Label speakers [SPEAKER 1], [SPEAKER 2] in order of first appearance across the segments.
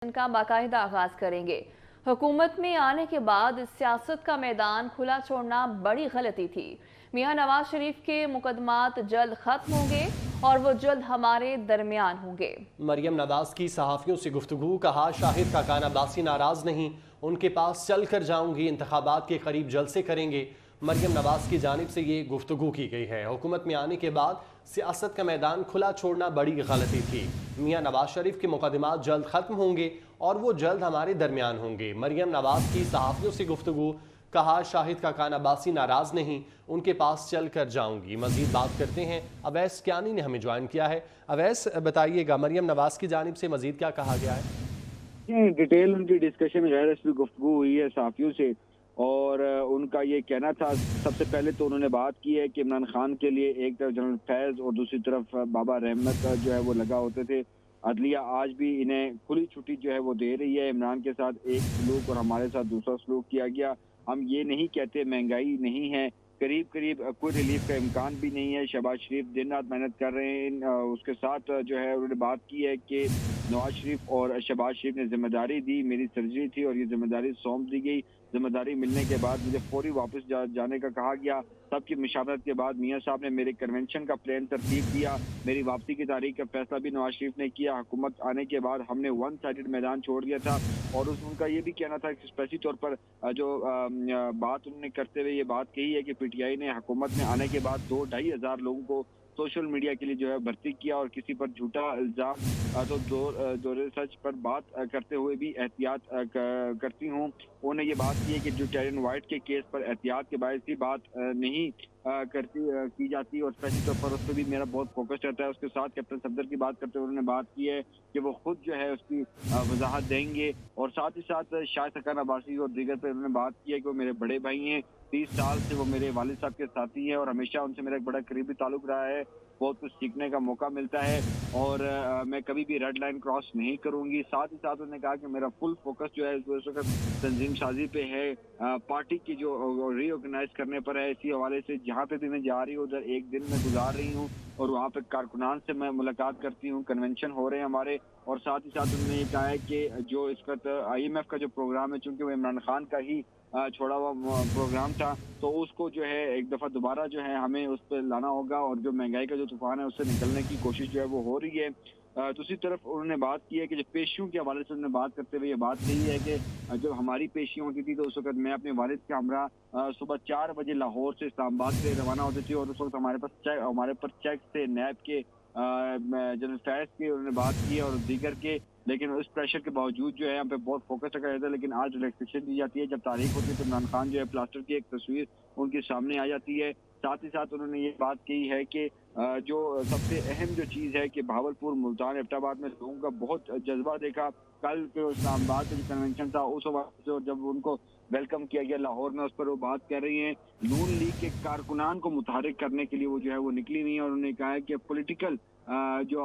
[SPEAKER 1] का बाकायदा आगाज करेंगे। हुकूमत में आने के बाद सियासत का मैदान खुला छोड़ना बड़ी गलती थी। मियां नवाज शरीफ के मुकदमात जल्द खत्म होंगे और वो जल्द हमारे दरमियान होंगे।
[SPEAKER 2] मरियम नवाज की सहाफ़ियों से गुफ्तगू, कहा शाहिद काकान अब्बासी नाराज नहीं, उनके पास चल कर जाऊंगी, इंतखाबात के करीब जलसे करेंगे। मरियम नवाज की जानिब से ये गुफ्तगू की गई है। हुकूमत में आने के बाद सियासत का मैदान खुला छोड़ना बड़ी गलती थी। मियां नवाज शरीफ के मुकदमात जल्द ख़त्म होंगे और वो जल्द हमारे दरमियान होंगे। मरियम नवाज की सहाफ़ियों से गुफ्तगू, कहा शाहिद काकान अब्बासी नाराज नहीं, उनके पास चल कर जाऊंगी। मजीद बात करते हैं, अवैस कियानी ने हमें ज्वाइन किया है। अवैस, बताइएगा मरियम नवाज की जानिब से मजीद क्या कहा गया है?
[SPEAKER 3] डिटेल उनकी डिस्कशन में गैर रस्मी गुफ्तगू हुई है सहाफ़ियों से, और उनका ये कहना था, सबसे पहले तो उन्होंने बात की है कि इमरान खान के लिए एक तरफ जनरल फैज़ और दूसरी तरफ बाबा रहमत जो है वो लगा होते थे। अदलिया आज भी इन्हें खुली छुट्टी जो है वो दे रही है। इमरान के साथ एक सलूक और हमारे साथ दूसरा सलूक किया गया। हम ये नहीं कहते महंगाई नहीं है, करीब करीब कोई रिलीफ का इम्कान भी नहीं है। शहबाज शरीफ दिन रात मेहनत कर रहे हैं। उसके साथ जो है उन्होंने बात की है कि नवाज शरीफ और शहबाज शरीफ ने जिम्मेदारी दी, मेरी सर्जरी थी और ये जिम्मेदारी सौंप दी गई। जिम्मेदारी मिलने के बाद मुझे फौरी वापस जाने का कहा गया। सबकी मुशावरत के बाद मियाँ साहब ने मेरे कन्वेंशन का प्लान तरतीब दिया। मेरी वापसी की तारीख का फैसला भी नवाज शरीफ ने किया। हुकूमत आने के बाद हमने वन साइडेड मैदान छोड़ दिया था। और उनका ये भी कहना था कि स्पेशली तौर पर जो बात उन्होंने करते हुए ये बात कही है कि पीटीआई ने हुकूमत में आने के बाद 2-2.5 हज़ार लोगों को सोशल मीडिया के लिए जो है भर्ती किया और किसी पर झूठा इल्ज़ाम तो दौरे सच पर बात करते हुए भी एहतियात करती हूँ। उन्होंने ये बात की है कि जो टेरन वाइट के केस पर एहतियात के बायस ही बात नहीं की जाती और स्पेशली तौर पर उस पर भी मेरा बहुत फोकस रहता है। उसके साथ कैप्टन सफदर की बात करते हुए उन्होंने बात की है कि वो खुद जो है उसकी वजाहत देंगे। और साथ ही साथ शाहिद काकान अब्बासी और दीगर पर उन्होंने बात की है कि वो मेरे बड़े भाई हैं। 30 साल से वो मेरे वालिद साहब के साथी हैं और हमेशा उनसे मेरा एक बड़ा करीबी ताल्लुक रहा है। बहुत कुछ सीखने का मौका मिलता है और मैं कभी भी रेड लाइन क्रॉस नहीं करूंगी। साथ ही साथ उन्होंने कहा कि मेरा फुल फोकस जो है इस वक्त तंजीम साजी पे है, पार्टी की जो रीऑर्गेनाइज करने पर है। इसी हवाले से जहाँ पे भी मैं जा रही हूँ उधर एक दिन में गुजार रही हूँ और वहाँ पे कारकुनान से मैं मुलाकात करती हूँ। कन्वेंशन हो रहे हैं हमारे। और साथ ही साथ उन्होंने ये कहा है कि जो इस वक्त IMF का जो प्रोग्राम है, चूंकि वो इमरान खान का ही छोड़ा हुआ प्रोग्राम था, तो उसको जो है एक दफ़ा दोबारा जो है हमें उस पर लाना होगा और जो महंगाई का जो तूफान है उससे निकलने की कोशिश जो है वो हो रही है। दूसरी तरफ उन्होंने बात की है कि जो पेशियों के हवाले से उन्होंने बात करते हुए ये बात कही है कि जब हमारी पेशियाँ होती थी तो उस वक्त मैं अपने वालिद के हमरा सुबह 4 बजे लाहौर से इस्लामाबाद से रवाना होती थी और उस वक्त हमारे पर चेक से नैब के जनरल फैज़ की उन्होंने बात की और दीगर के। लेकिन उस प्रेशर के बावजूद जो है यहाँ पे बहुत फोकस रखा जाता है। लेकिन आज रिलैक्सेशन दी जाती है। जब तारीख होती है तो इमरान खान जो है प्लास्टर की एक तस्वीर उनके सामने आ जाती है। साथ ही साथ उन्होंने ये बात कही है कि जो सबसे अहम जो चीज़ है कि भावलपुर, मुल्तान, एबटाबाद में लोगों का बहुत जज्बा देखा। कल जो इस्लामाबाद का जो कन्वेंशन था उस वक्त से जब उनको वेलकम किया गया लाहौर में, उस पर वो बात कर रही हैं। नून लीग के कारकुनान को मुतहरिक करने के लिए वो जो है वो निकली नहीं। और उन्होंने कहा है कि पॉलिटिकल जो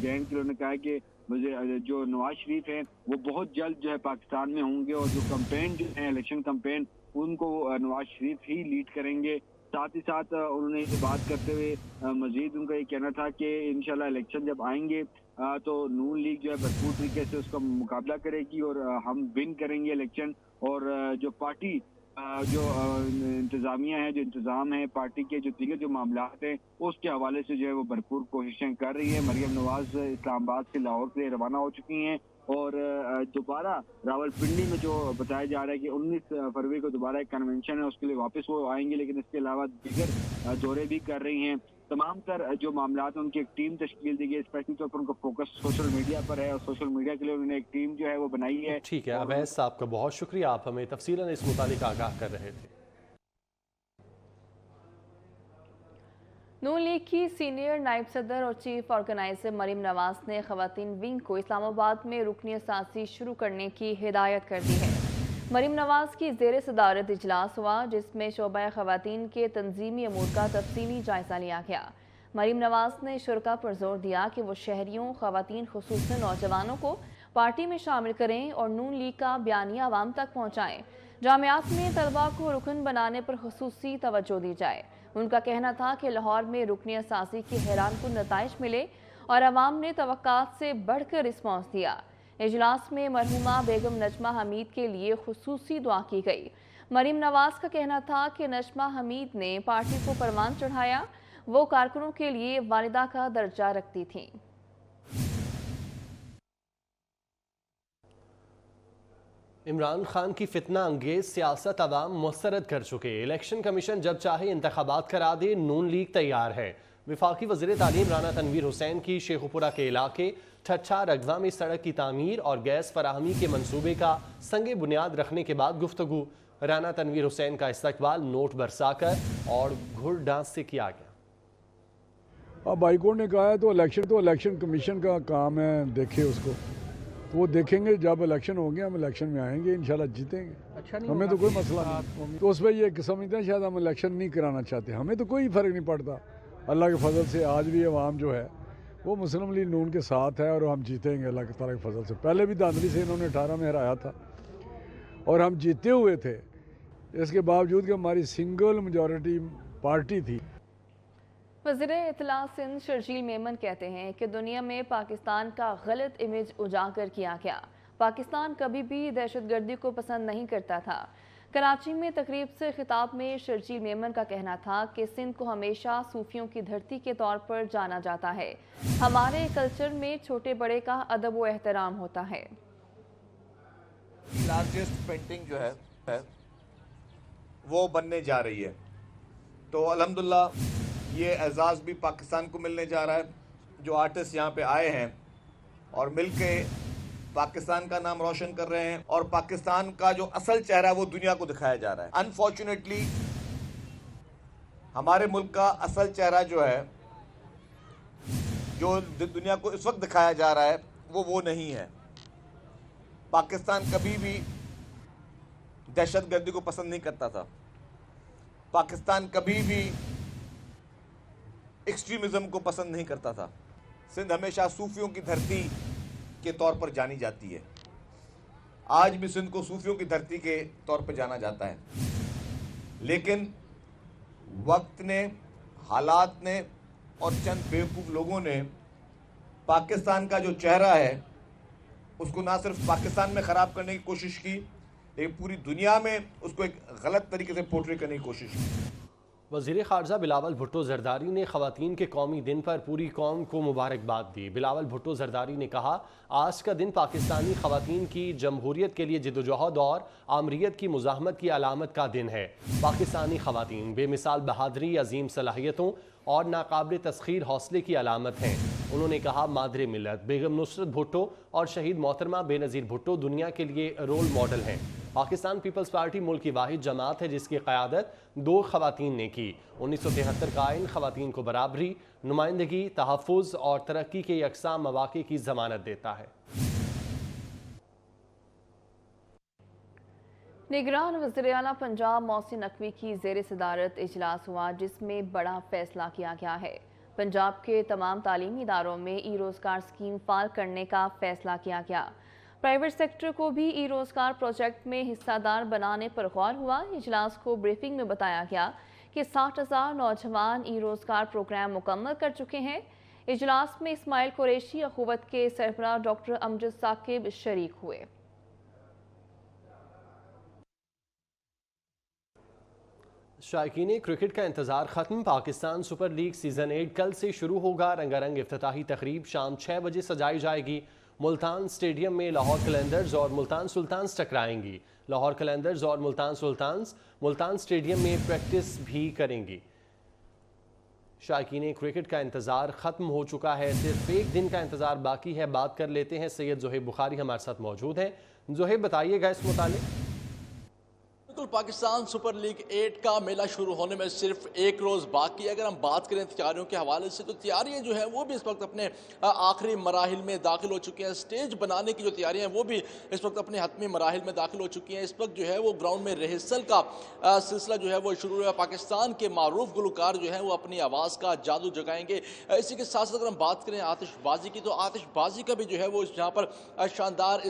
[SPEAKER 3] गैंग के उन्होंने कहा है कि मुझे जो नवाज शरीफ हैं वो बहुत जल्द जो है पाकिस्तान में होंगे और जो कैंपेन जो है इलेक्शन कैंपेन उनको नवाज शरीफ ही लीड करेंगे। साथ ही साथ उन्होंने ये बात करते हुए मजीद उनका ये कहना था कि इंशाल्लाह इलेक्शन जब आएंगे तो नून लीग जो है भरपूर तरीके से उसका मुकाबला करेगी और हम विन करेंगे इलेक्शन। और जो पार्टी जो इंतजामिया है, जो इंतजाम है पार्टी के, जो दीगर जो मामलात हैं उसके हवाले से जो है वो भरपूर कोशिशें कर रही है। मरियम नवाज इस्लामाबाद से लाहौर के लिए रवाना हो चुकी हैं और दोबारा रावलपिंडी में जो बताया जा रहा है कि 19 फरवरी को दोबारा एक कन्वेंशन है, उसके लिए वापस वो आएंगे। लेकिन इसके अलावा दीगर दौरे भी कर रही हैं। तमाम तर जो मामलात हैं उनकी एक टीम तश्कील दी गई। स्पेशली तौर पर उनका फोकस सोशल मीडिया पर है और सोशल मीडिया के लिए उन्होंने एक टीम जो है वो बनाई है।
[SPEAKER 2] ठीक है अवैस साहब का बहुत शुक्रिया, आप हमें तफसीलन इस मुतालिक आगाह कर रहे थे।
[SPEAKER 1] नून लीग की सीनियर नायब सदर और चीफ ऑर्गेनाइजर मरियम नवाज ने खवातीन विंग को इस्लामाबाद में रुकनी असासी शुरू करने की हिदायत कर दी है। मरियम नवाज की ज़ेर सदारत इजलास हुआ जिसमें शोबा खवातीन के तंजीमी अमूर का तफसीली जायजा लिया गया। मरियम नवाज ने शुरका पर जोर दिया कि वो शहरियों, खवातीन खुसूसन नौजवानों को पार्टी में शामिल करें और नून लीग का बयानिया आवाम तक पहुँचाएँ। जामियात में तलबा को रुकन बनाने पर खुसूसी तवज्जो दी जाए। उनका कहना था कि लाहौर में रुकनी असासी के हैरानकुन नताइज मिले और अवाम ने तवक्कात से बढ़कर रिस्पॉन्स दिया। इजलास में मरहुमा बेगम नजमा हमीद के लिए खुसूसी दुआ की गई। मरीम नवाज का कहना था कि नजमा हमीद ने पार्टी को परवान चढ़ाया। वो कारकुनों के लिए वालिदा का दर्जा रखती थीं।
[SPEAKER 2] इमरान खान की फितना अंगेज सियासत अवाम मुस्तरद कर चुके। इलेक्शन कमीशन जब चाहे इंतखाबात करा दे, नून लीग तैयार है। वफाकी वज़ीर तालीम राना तनवीर हुसैन की शेखुपुरा के इलाके ठट्ठा रगवा में सड़क की तामीर और गैस फराहमी के मंसूबे का संगे बुनियाद रखने के बाद गुफ्तगू। राना तनवीर हुसैन का इस्तकबाल नोट बरसाकर और घुड़ डांस से किया गया।
[SPEAKER 4] अब हाईकोर्ट ने कहा है तो इलेक्शन कमीशन का काम है, देखे उसको, तो वो देखेंगे। जब इलेक्शन होंगे हम इलेक्शन में आएंगे, इंशाल्लाह जीतेंगे। अच्छा, हमें तो कोई मसला नहीं। तो उस पर ये समझते हैं शायद हम इलेक्शन नहीं कराना चाहते। हमें तो कोई फ़र्क नहीं पड़ता। अल्लाह के फजल से आज भी अवाम जो है वो मुस्लिम लीग नून के साथ है और हम जीतेंगे अल्लाह के ताला के फजल से। पहले भी धांधली से इन्होंने 18 में हराया था और हम जीते हुए थे, इसके बावजूद कि हमारी सिंगल मेजॉरिटी पार्टी थी।
[SPEAKER 1] वज़ीर इत्तला सिंध शर्जील मेमन कहते हैं कि दुनिया में पाकिस्तान का गलत इमेज उजागर किया गया। पाकिस्तान कभी भी दहशतगर्दी को पसंद नहीं करता था। कराची में तकरीब से खिताब में शर्जील मेमन का कहना था कि सिंध को हमेशा सूफियों की धरती के तौर पर जाना जाता है। हमारे कल्चर में छोटे बड़े का अदब व एहतराम होता है।
[SPEAKER 5] लार्जेस्ट पेंटिंग जो है वो बनने जा रही है, तो अल्हम्दुलिल्लाह ये एजाज़ भी पाकिस्तान को मिलने जा रहा है। जो आर्टिस्ट यहाँ पे आए हैं और मिलके पाकिस्तान का नाम रोशन कर रहे हैं और पाकिस्तान का जो असल चेहरा है वो दुनिया को दिखाया जा रहा है। अनफॉर्चुनेटली हमारे मुल्क का असल चेहरा जो है, जो दुनिया को इस वक्त दिखाया जा रहा है, वो नहीं है। पाकिस्तान कभी भी दहशतगर्दी को पसंद नहीं करता था। पाकिस्तान कभी भी एक्सट्रीमिज्म को पसंद नहीं करता था। सिंध हमेशा सूफियों की धरती के तौर पर जानी जाती है। आज भी सिंध को सूफियों की धरती के तौर पर जाना जाता है, लेकिन वक्त ने, हालात ने और चंद बेवकूफ़ लोगों ने पाकिस्तान का जो चेहरा है उसको ना सिर्फ पाकिस्तान में ख़राब करने की कोशिश की, लेकिन पूरी दुनिया में उसको एक गलत तरीके से पोर्ट्रे करने की कोशिश की।
[SPEAKER 2] वज़ीर ख़ारजा बिलावल भुट्टो ज़रदारी ने ख़वातीन के कौमी दिन पर पूरी कौम को मुबारकबाद दी। बिलावल भुट्टो ज़रदारी ने कहा, आज का दिन पाकिस्तानी ख़वातीन की जमहूरियत के लिए जिद्दोजहद और आमरीत की मुज़ाहमत की अलामत का दिन है। पाकिस्तानी ख़वातीन बेमिसाल बहादरी, अजीम सलाहियतों और नाकाबिल तस्खीर हौसले की अलामत हैं। उन्होंने कहा, मादरे मिल्लत बेगम नुसरत भुट्टो और शहीद मोहतरमा बेनज़ीर भुट्टो दुनिया के लिए रोल मॉडल हैं। पाकिस्तान पीपल्स पार्टी मुल्क की वाहिद जमात है जिसकी क़यादत 2 ख़वातीन ने की। 1973 का आइन ख़वातीन को बराबरी, नुमाइंदगी, तहफ़्फ़ुज़ और तरक्की के यकसा मौक़े की ज़मानत देता है।
[SPEAKER 1] निगरान वज़ीर आला पंजाब मोहसिन नकवी की ज़ेर सदारत इजलास हुआ, जिसमें बड़ा फैसला किया गया है। पंजाब के तमाम तालीमी इदारों में ई रोज़गार स्कीम फ़ाल करने का फैसला किया गया। प्राइवेट सेक्टर को भी ई रोज़गार प्रोजेक्ट में हिस्सादार बनाने पर गौर हुआ। इजलास को ब्रीफिंग में बताया गया कि 60,000 नौजवान ई रोज़गार प्रोग्राम मुकम्मल कर चुके हैं। इजलास में इस्माइल कुरैशी अखुवत के सरबराह डॉक्टर अमजद साकिब शरीक हुए।
[SPEAKER 2] शायकीन क्रिकेट का इंतजार खत्म। पाकिस्तान सुपर लीग सीजन 8 कल से शुरू होगा। रंगारंग इफ्तिताही तकरीब शाम 6 बजे सजाई जाएगी। मुल्तान स्टेडियम में लाहौर कलंदर्स और मुल्तान सुल्तान्स टकराएंगी। लाहौर कलंदर्स और मुल्तान सुल्तान्स मुल्तान स्टेडियम में प्रैक्टिस भी करेंगी। शायकीन क्रिकेट का इंतजार खत्म हो चुका है, सिर्फ एक दिन का इंतजार बाकी है। बात कर लेते हैं, सैयद ज़ोहेब बुखारी हमारे साथ मौजूद हैं। ज़ोहेब, बताइएगा इस मुतालिक।
[SPEAKER 6] बिल्कुल, पाकिस्तान सुपर लीग 8 का मेला शुरू होने में सिर्फ एक रोज़ बाकी है। अगर हम बात करें तैयारियों के हवाले से, तो तैयारियां जो है वो भी इस वक्त अपने आखिरी मराहिल में दाखिल हो चुकी हैं। स्टेज बनाने की जो तैयारियां हैं वो भी इस वक्त अपने हतमी मराहिल में दाखिल हो चुकी हैं। इस वक्त जो है वो ग्राउंड में रिहर्सल का सिलसिला जो है वो शुरू हुआ। पाकिस्तान के मारूफ गुलकार जो है वो अपनी आवाज़ का जादू जगाएंगे। इसी के साथ साथ अगर हम बात करें आतिशबाजी की, तो आतिशबाजी का भी जो है वो यहाँ पर शानदार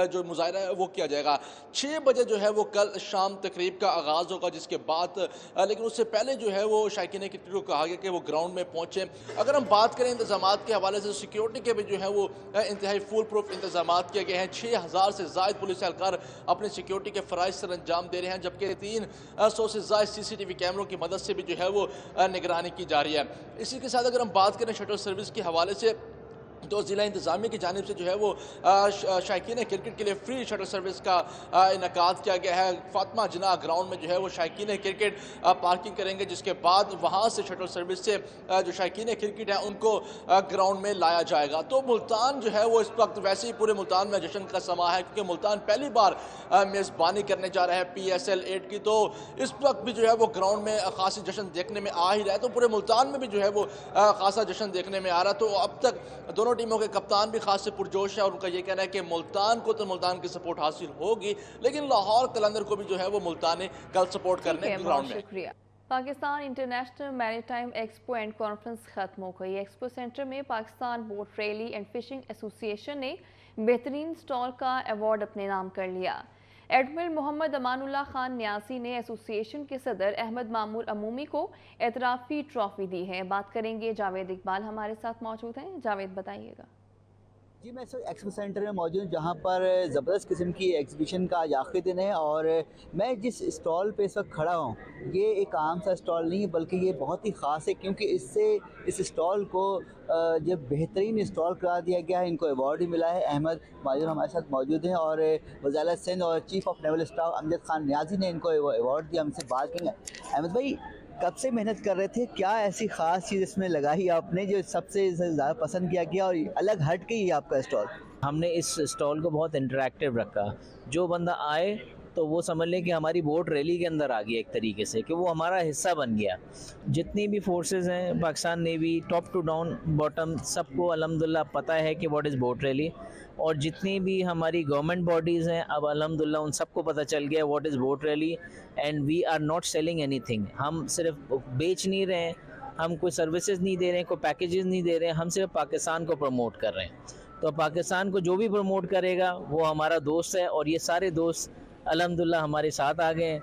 [SPEAKER 6] जो मुजाहरा है वो किया जाएगा। 6 बजे जो है वो कल शाम तक तकरीब का आगाज़ होगा, जिसके बाद लेकिन उससे पहले जो है वो शायकीन क्रिकेट को कहा गया कि वो ग्राउंड में पहुँचे। अगर हम बात करें इंतजाम के हवाले से, सिक्योरिटी के भी जो है वो इंतहाई फुल प्रूफ इंतजाम किए गए हैं। 6000 से ज़ायद पुलिस एहलकार अपने सिक्योरिटी के फ़राइज़ सर अंजाम दे रहे हैं, जबकि 300 से ज़ायद CCTV कैमरों की मदद से भी जो है वो निगरानी की जा रही है। इसी के साथ अगर हम बात करें शटल सर्विस के हवाले से, तो ज़िला इंतज़ामिया की जानिब से जो है वो शायकीन क्रिकेट के लिए फ्री शटल सर्विस का इनकाद किया गया है। फातिमा जिन्ना ग्राउंड में जो है वो शायकीन क्रिकेट पार्किंग करेंगे, जिसके बाद वहाँ से शटल सर्विस से जो शायकीन क्रिकेट है उनको ग्राउंड में लाया जाएगा। तो मुल्तान जो है वो इस वक्त वैसे ही पूरे मुल्तान में जश्न का समा है, क्योंकि मुल्तान पहली बार मेज़बानी करने जा रहा है PSL 8 की। तो इस वक्त भी जो है वो ग्राउंड में खासी जश्न देखने में आ ही रहा है, तो पूरे मुल्तान में भी जो है वो खासा जश्न देखने में आ रहा है। तो अब तक दोनों टीमों के कप्तान भी खास से पुरजोश है और उनका ये कहना है कि मुल्तान को तो मुल्तान की सपोर्ट हासिल होगी, लेकिन लाहौर कलंदर को भी जो है वो मुल्तान कल सपोर्ट करने ग्राउंड में।
[SPEAKER 1] शुक्रिया। Pakistan international maritime expo and conference खत्म हो गई। एक्सपो सेंटर में Pakistan boat rally and fishing association ने बेहतरीन स्टॉल का अवार्ड अपने नाम कर लिया। एडमिरल मोहम्मद अमानुल्लाह खान न्यासी ने एसोसिएशन के सदर अहमद मामूर अमूमी को एतराफ़ी ट्रॉफी दी है। बात करेंगे, जावेद इकबाल हमारे साथ मौजूद हैं। जावेद बताइएगा।
[SPEAKER 7] जी, मैं इस एक्सपो सेंटर में मौजूद हूँ, जहाँ पर ज़बरदस्त किस्म की एग्जीबिशन का आज आखिरी दिन है। और मैं जिस स्टॉल पे इस वक्त खड़ा हूँ, ये एक आम सा स्टॉल नहीं है, बल्कि ये बहुत ही ख़ास है, क्योंकि इससे इस स्टॉल को जब बेहतरीन स्टॉल करार दिया गया है। इनको अवार्ड भी मिला है। अहमद माजूर हमारे साथ मौजूद हैं और वज़ारत सिंध और chief of naval staff Amjad Khan Niazi ने इनको अवार्ड दिया। हमसे बात करेंगे। अहमद भाई, कब से मेहनत कर रहे थे? क्या ऐसी ख़ास चीज़ इसमें लगाई आपने जो सबसे ज़्यादा पसंद किया गया और अलग हट के ही आपका स्टॉल?
[SPEAKER 8] हमने इस स्टॉल को बहुत इंटरैक्टिव रखा। जो बंदा आए तो वो समझ लें कि हमारी बोट रैली के अंदर आ गया, एक तरीके से कि वो हमारा हिस्सा बन गया। जितनी भी फोर्सेस हैं, Pakistan navy top to down bottom, सबको अल्हम्दुलिल्लाह पता है कि व्हाट इज़ बोट रैली। और जितनी भी हमारी गवर्नमेंट बॉडीज़ हैं, अब अल्हम्दुलिल्लाह उन सबको पता चल गया what is boat rally. And we are not selling anything. हम सिर्फ बेच नहीं रहे हैं, हम कोई सर्विसेज नहीं दे रहे हैं, कोई पैकेजेस नहीं दे रहे हैं, हम सिर्फ पाकिस्तान को प्रमोट कर रहे हैं। तो पाकिस्तान को जो भी प्रमोट करेगा वो हमारा दोस्त है, और ये सारे दोस्त अल्हम्दुलिल्लाह हमारे साथ आ गए हैं।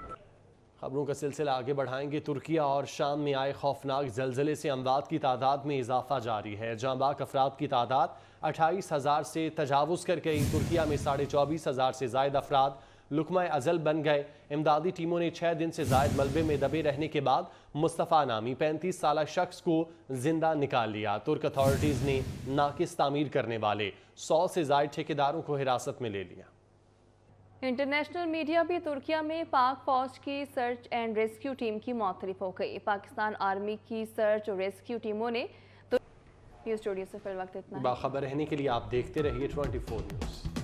[SPEAKER 2] खबरों का सिलसिला आगे बढ़ाएंगे। तुर्किया और शाम में आए खौफनाक जलजले से अमवात की तादाद में इजाफा जारी है। जांबाक अफराद की तादाद 28,000 से तजावुज़ कर गई। तुर्किया में 24,500 से ज़ायद अफराद लुकमा अजल बन गए। इमदादी टीमों ने 6 दिन से ज़ायद मलबे में दबे रहने के बाद मुस्तफ़ा नामी 35 साला शख्स को जिंदा निकाल लिया। तुर्क अथॉरिटीज़ ने नाकिस तामीर करने वाले 100 से ज़ायद ठेकेदारों को हिरासत में ले लिया।
[SPEAKER 1] इंटरनेशनल मीडिया भी तुर्किया में पाक फौज की सर्च एंड रेस्क्यू टीम की मौतरफ हो गई। पाकिस्तान आर्मी की सर्च और रेस्क्यू टीमों ने न्यूज़ स्टूडियो से फिल वक्त इतना।
[SPEAKER 2] बाखबर रहने के लिए आप देखते रहिए 24 न्यूज़।